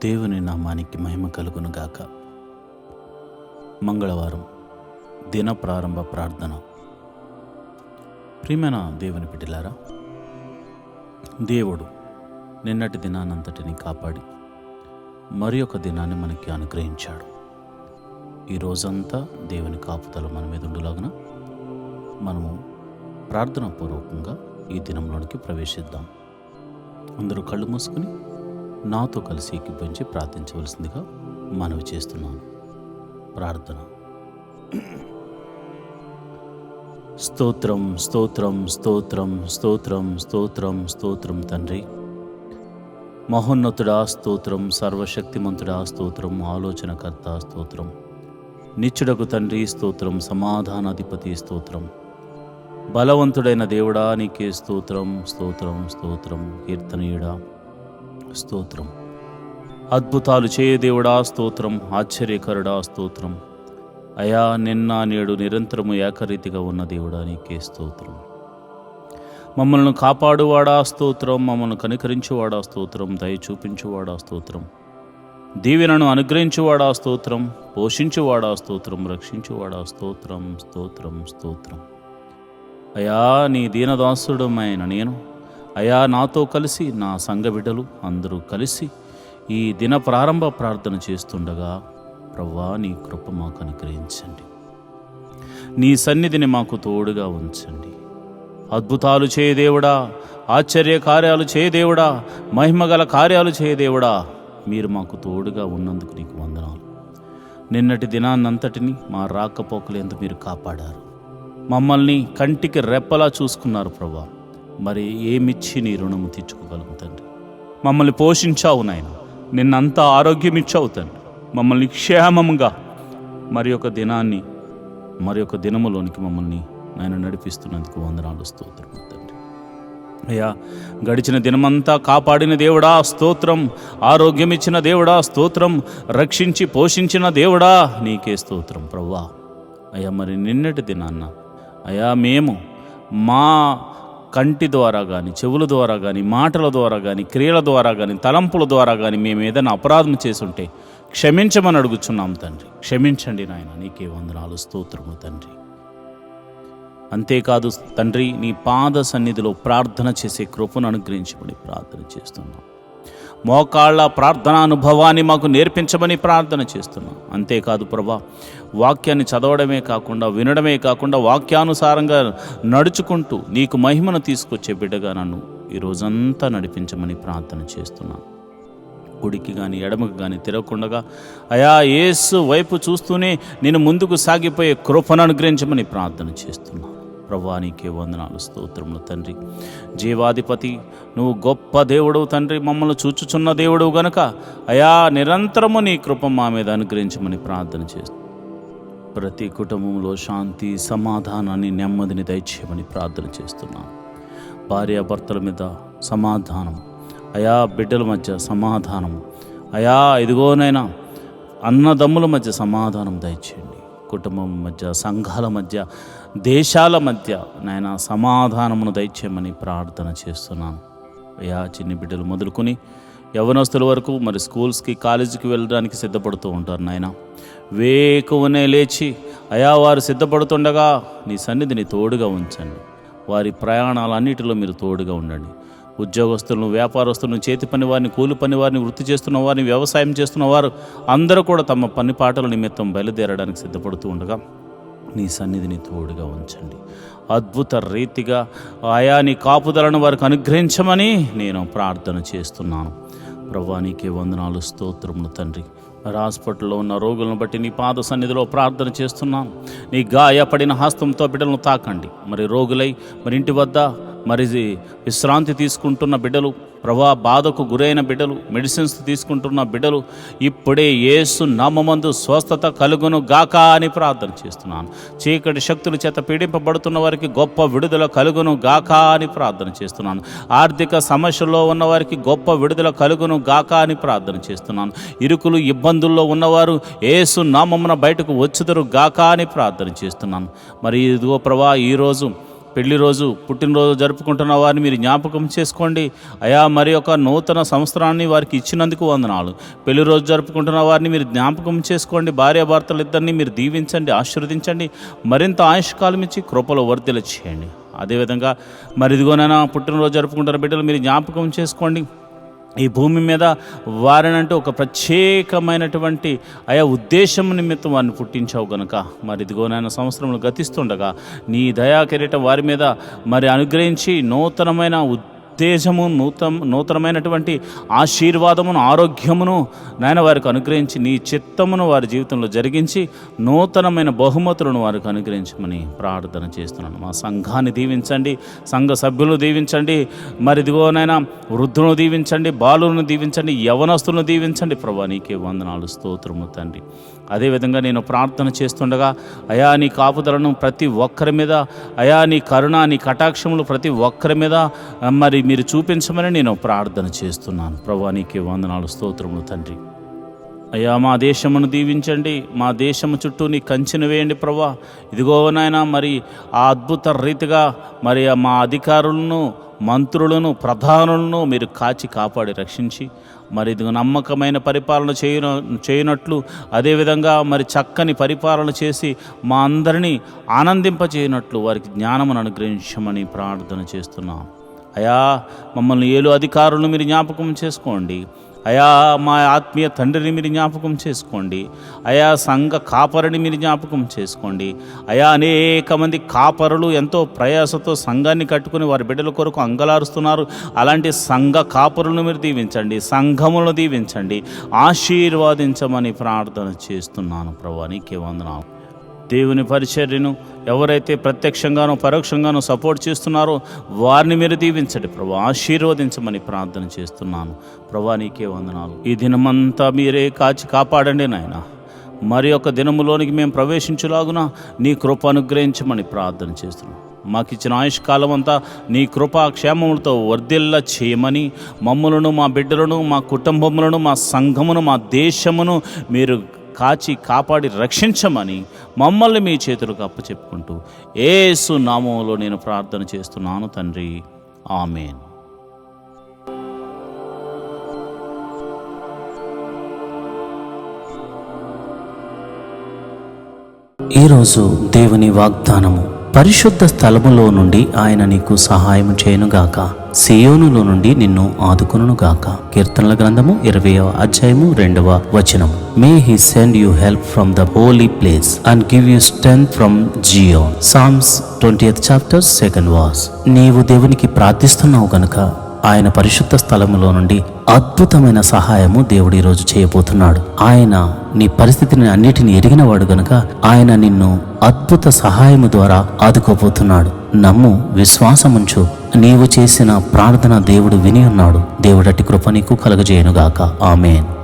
దేవుని నామానికి మహిమ కలుగును గాక. మంగళవారం దిన ప్రారంభ ప్రార్థన. ప్రియమైన దేవుని బిడ్డలారా, దేవుడు నిన్నటి దినానంతటిని కాపాడి మరి ఒక దినాన్ని మనకి అనుగ్రహించాడు. ఈ రోజంతా దేవుని కాపుదల మన మీద ఉండులాగున మనము ప్రార్థనా పూర్వకంగా ఈ దినంలోనికి ప్రవేశిద్దాం. అందరూ కళ్ళు మూసుకుని నాతో కలిసి ఏకీభవించి ప్రార్థించవలసిందిగా మనవి చేస్తున్నాను. ప్రార్థన. స్తోత్రం స్తోత్రం స్తోత్రం స్తోత్రం స్తోత్రం స్తోత్రం తండ్రి, మహోన్నతుడా స్తోత్రం, సర్వశక్తిమంతుడా స్తోత్రం, ఆలోచనకర్త స్తోత్రం, నిత్యుడకు తండ్రి స్తోత్రం, సమాధానాధిపతి స్తోత్రం, బలవంతుడైన దేవుడా నీకే స్తోత్రం స్తోత్రం స్తోత్రం, కీర్తనీయుడా స్తోత్రం, అద్భుతాలు చేయ దేవుడా స్తోత్రం, ఆశ్చర్యకరుడా స్తోత్రం, అయా నిన్న నేడు నిరంతరము ఏకరీతిగా ఉన్న దేవుడా నీకే స్తోత్రం, మమ్మల్ని కాపాడువాడా స్తోత్రం, మమ్మల్ని కనికరించువాడా స్తోత్రం, దయ చూపించువాడా స్తోత్రం, దీవెనను అనుగ్రహించువాడా స్తోత్రం, పోషించువాడా స్తోత్రం, రక్షించువాడా స్తోత్రం స్తోత్రం స్తోత్రం. అయా నీ దీనదాసుడమైన నేను, అయా నాతో కలిసి నా సంఘ బిడ్డలు అందరూ కలిసి ఈ దిన ప్రారంభ ప్రార్థన చేస్తుండగా ప్రభువా నీ కృప మాకు అనుగ్రహించండి, నీ సన్నిధిని మాకు తోడుగా ఉంచండి. అద్భుతాలు చేయదేవుడా, ఆశ్చర్య కార్యాలు చేయదేవుడా, మహిమగల కార్యాలు చేయదేవుడా, మీరు మాకు తోడుగా ఉన్నందుకు నీకు వందనాలు. నిన్నటి దినాన్నంతటిని మా రాకపోకలేందుకు మీరు కాపాడారు, మమ్మల్ని కంటికి రెప్పలా చూసుకున్నారు ప్రభువా. మరి ఏమిచ్చి నీ రుణము తీర్చుకోగలము తండ్రి? మమ్మల్ని పోషించావు నాయన, నిన్నంతా ఆరోగ్యం ఇచ్చావు తండ్రి, మమ్మల్ని క్షేమంగా మరి ఒక దినాన్ని మరి ఒక దినములోనికి మమ్మల్ని నాయన నడిపిస్తున్నందుకు వందనాలు స్తోత్రం తండ్రి. అయ్యా గడిచిన దినమంతా కాపాడిన దేవుడా స్తోత్రం, ఆరోగ్యం ఇచ్చిన దేవుడా స్తోత్రం, రక్షించి పోషించిన దేవుడా నీకే స్తోత్రం ప్రభువా. అయ్యా మరి నిన్నటి దినాన్న అయా మేము మా కంటి ద్వారా కానీ, చెవుల ద్వారా కానీ, మాటల ద్వారా కానీ, క్రియల ద్వారా కానీ, తలంపుల ద్వారా కానీ మేము ఏదైనా అపరాధం చేసుంటే క్షమించమని అడుగుచున్నాం తండ్రి. క్షమించండి నాయన, నీకే వందనాలు స్తోత్రము తండ్రి. అంతేకాదు తండ్రి, నీ పాద సన్నిధిలో ప్రార్థన చేసే కృపను అనుగ్రహించమని ప్రార్థన చేస్తున్నాం. మోకాళ్ళ ప్రార్థనా అనుభవాన్ని మాకు నేర్పించమని ప్రార్థన చేస్తున్నాం. అంతేకాదు ప్రభా, వాక్యాన్ని చదవడమే కాకుండా, వినడమే కాకుండా, వాక్యానుసారంగా నడుచుకుంటూ నీకు మహిమను తీసుకొచ్చే బిడ్డగా నన్ను ఈ రోజంతా నడిపించమని ప్రార్థన చేస్తున్నాను. కుడికి కానీ ఎడమకు కానీ తిరగకుండా అయా యేసు వైపు చూస్తూనే నేను ముందుకు సాగిపోయే కృపను అనుగ్రహించమని ప్రార్థన చేస్తున్నాను. ప్రభువా నీకే వందనాలు స్తోత్రములు తండ్రి. జీవాధిపతి నువ్వు గొప్ప దేవుడు తండ్రి, మమ్మల్ని చూచుచున్న దేవుడు గనుక అయా నిరంతరము నీ కృప మా మీద అనుగ్రహించమని ప్రార్థన చేస్తూ ప్రతి కుటుంబంలో శాంతి, సమాధానాన్ని, నెమ్మదిని దయచేయమని ప్రార్థన చేస్తున్నాను. భార్యాభర్తల మీద సమాధానం, అయా బిడ్డల మధ్య సమాధానం, అయా ఇదిగోనైనా అన్నదమ్ముల మధ్య సమాధానం దయచేయండి. కుటుంబం మధ్య, సంఘాల మధ్య, దేశాల మధ్య నాయన సమాధానమును దయచేయమని ప్రార్థన చేస్తున్నాను. అయా చిన్ని బిడ్డలు మొదలుకొని యవనస్తుల వరకు మరి స్కూల్స్కి, కాలేజీకి వెళ్ళడానికి సిద్ధపడుతూ ఉంటారు నాయన. వేకువనే లేచి అయా వారు సిద్ధపడుతుండగా నీ సన్నిధిని తోడుగా ఉంచండి. వారి ప్రయాణాలన్నిటిలో మీరు తోడుగా ఉండండి. ఉద్యోగస్తులను, వ్యాపారస్తులను, చేతి పని వారిని, కూలి పని వారిని, వృత్తి చేస్తున్న వారిని, వ్యవసాయం చేస్తున్న వారు అందరూ కూడా తమ పని పాటల నిమిత్తం బయలుదేరడానికి సిద్ధపడుతూ ఉండగా నీ సన్నిధిని తోడుగా ఉంచండి. అద్భుత రీతిగా ఆయా నీ కాపుదలను వారికి అనుగ్రహించమని నేను ప్రార్థన చేస్తున్నాను. ప్రభువా నీకే వందనాలు స్తోత్రములు తండ్రి. మరి హాస్పిటల్లో ఉన్న రోగులను బట్టి నీ పాద సన్నిధిలో ప్రార్థన చేస్తున్నాను. నీ గాయపడిన హస్తంతో బిడ్డలను తాకండి. మరి రోగులై మరి ఇంటి వద్ద మరి విశ్రాంతి తీసుకుంటున్న బిడ్డలు, ప్రభా బాధకు గురైన బిడ్డలు, మెడిసిన్స్ తీసుకుంటున్న బిడ్డలు ఇప్పుడే యేసు నామమందు స్వస్థత కలుగును గాక అని ప్రార్థన చేస్తున్నాను. చీకటి శక్తుల చేత పీడింపబడుతున్న వారికి గొప్ప విడుదల కలుగును గాక అని ప్రార్థన చేస్తున్నాను. ఆర్థిక సమస్యల్లో ఉన్న వారికి గొప్ప విడుదల కలుగును గాక అని ప్రార్థన చేస్తున్నాను. ఇరుకులు ఇబ్బందుల్లో ఉన్నవారు యేసు నామమున బయటకు వచ్చుదురు గాక అని ప్రార్థన చేస్తున్నాను. మరి ఇదిగో ప్రభా ఈరోజు పెళ్లి రోజు పుట్టినరోజు జరుపుకుంటున్న వారిని మీరు జ్ఞాపకం చేసుకోండి అయా. మరి ఒక నూతన సంవత్సరాన్ని వారికి ఇచ్చినందుకు వందనాలు. పెళ్లి రోజు జరుపుకుంటున్న వారిని మీరు జ్ఞాపకం చేసుకోండి. భార్యాభర్తలు ఇద్దరిని మీరు దీవించండి, ఆశీర్వదించండి, మరింత ఆయుష్కాలం ఇచ్చి కృపలో వర్ధిల్ల చేయండి. అదేవిధంగా మరి ఇదిగోనైనా పుట్టినరోజు జరుపుకుంటున్న బిడ్డలు మీరు జ్ఞాపకం చేసుకోండి. ఈ భూమి మీద వారినంటూ ఒక ప్రత్యేకమైనటువంటి ఆయా ఉద్దేశం నిమిత్తం వారిని పుట్టించావు గనుక మరి ఇదిగోనైనా సంవత్సరములు గతిస్తుండగా నీ దయా కిరీటం వారి మీద మరి అనుగ్రహించి నూతనమైన ఉద్దేశము, నూతనమైనటువంటి ఆశీర్వాదమును, ఆరోగ్యమును నాయన వారికి అనుగ్రహించి నీ చిత్తమును వారి జీవితంలో జరిగించి నూతనమైన బహుమతులను వారికి అనుగ్రహించమని ప్రార్థన చేస్తున్నాను. మా సంఘాన్ని దీవించండి, సంఘ సభ్యులను దీవించండి, మరి ఇదిగోనైనా వృద్ధులను దీవించండి, బాలులను దీవించండి, యవనస్తులను దీవించండి. ప్రభా నీకే వందనాలు, స్తోత్రము తండ్రి. అదేవిధంగా నేను ప్రార్థన చేస్తుండగా అయా నీ కాపుదలను ప్రతి ఒక్కరి మీద, అయా నీ కరుణ, నీ కటాక్షములు ప్రతి ఒక్కరి మీద మరి మీరు చూపించమని నేను ప్రార్థన చేస్తున్నాను. ప్రభా నీకే వందనాలు, స్తోత్రములు తండ్రి. అయ్యా మా దేశమును దీవించండి, మా దేశము చుట్టూ నీ కంచెను వేయండి ప్రభా. ఇదిగో నాయన మరి ఆ అద్భుత రీతిగా మరి మా అధికారులను, మంత్రులను, ప్రధానులను మీరు కాచి కాపాడి రక్షించి మరి ఇదిగో నమ్మకమైన పరిపాలన చేయనట్లు, అదేవిధంగా మరి చక్కని పరిపాలన చేసి మా అందరినీ ఆనందింపచేయనట్లు వారికి జ్ఞానమును అనుగ్రహించమని ప్రార్థన చేస్తున్నాం. అయా మమ్మల్ని ఏలు అధికారులను మీరు జ్ఞాపకం చేసుకోండి. అయా మా ఆత్మీయ తండ్రిని మీరు జ్ఞాపకం చేసుకోండి. అయా సంఘ కాపరిని మీరు జ్ఞాపకం చేసుకోండి. అయా అనేక మంది కాపరులు ఎంతో ప్రయాసతో సంఘాన్ని కట్టుకుని వారి బిడ్డల కొరకు అంగలారుస్తున్నారు. అలాంటి సంఘ కాపరులను మీరు దీవించండి, సంఘములను దీవించండి, ఆశీర్వాదించమని ప్రార్థన చేస్తున్నాను. ప్రభువా నీకే వందనాలు. దేవుని పరిచర్యను ఎవరైతే ప్రత్యక్షంగానో పరోక్షంగానో సపోర్ట్ చేస్తున్నారో వారిని మీరు దీవించండి ప్రభు, ఆశీర్వదించమని ప్రార్థన చేస్తున్నాను. ప్రభా నీకే వందనాలు. ఈ దినమంతా మీరే కాచి కాపాడండి నాయన. మరి ఒక దినములోనికి మేము ప్రవేశించులాగున నీ కృప అనుగ్రహించమని ప్రార్థన చేస్తున్నాం. మాకిచ్చిన ఆయుష్కాలం అంతా నీ కృపా క్షేమములతో వర్ధిల్ల చేయమని మమ్మలను, మా బిడ్డలను, మా కుటుంబములను, మా సంఘమును, మా దేశమును మీరు కాచి కాపాడి రక్షించమని మమ్మల్ని మీ చేతులకు అప్పచెప్పుకుంటూ యేసు నామములో నేను ప్రార్థన చేస్తున్నాను తండ్రి, ఆమేన్. ఈరోజు దేవుని వాగ్దానము. పరిశుద్ధ స్థలములో నుండి ఆయన నీకు సహాయం చేయనుగాక, సియోనులో నుండి నిన్ను ఆదుకొనుగాక. కీర్తనల గ్రంథము 20వ అధ్యాయము 2వ వచనము. May he send you help from the holy place and give you strength from Zion. Psalms 20th chapter 2nd verse. నీవు దేవునికి ప్రార్థిస్తున్నావు గనుక ఆయన పరిశుద్ధ స్థలములో నుండి అద్భుతమైన సహాయము దేవుడు ఈరోజు చేయబోతున్నాడు. ఆయన నీ పరిస్థితిని అన్నిటిని ఎరిగినవాడు గనుక ఆయన నిన్ను అద్భుత సహాయము ద్వారా ఆదుకోబోతున్నాడు. నమ్ము, విశ్వాసముంచు. నీవు చేసిన ప్రార్థన దేవుడు విని ఉన్నాడు. దేవుడటి కృప నీకు కలుగజేయునుగాక. ఆమేన్.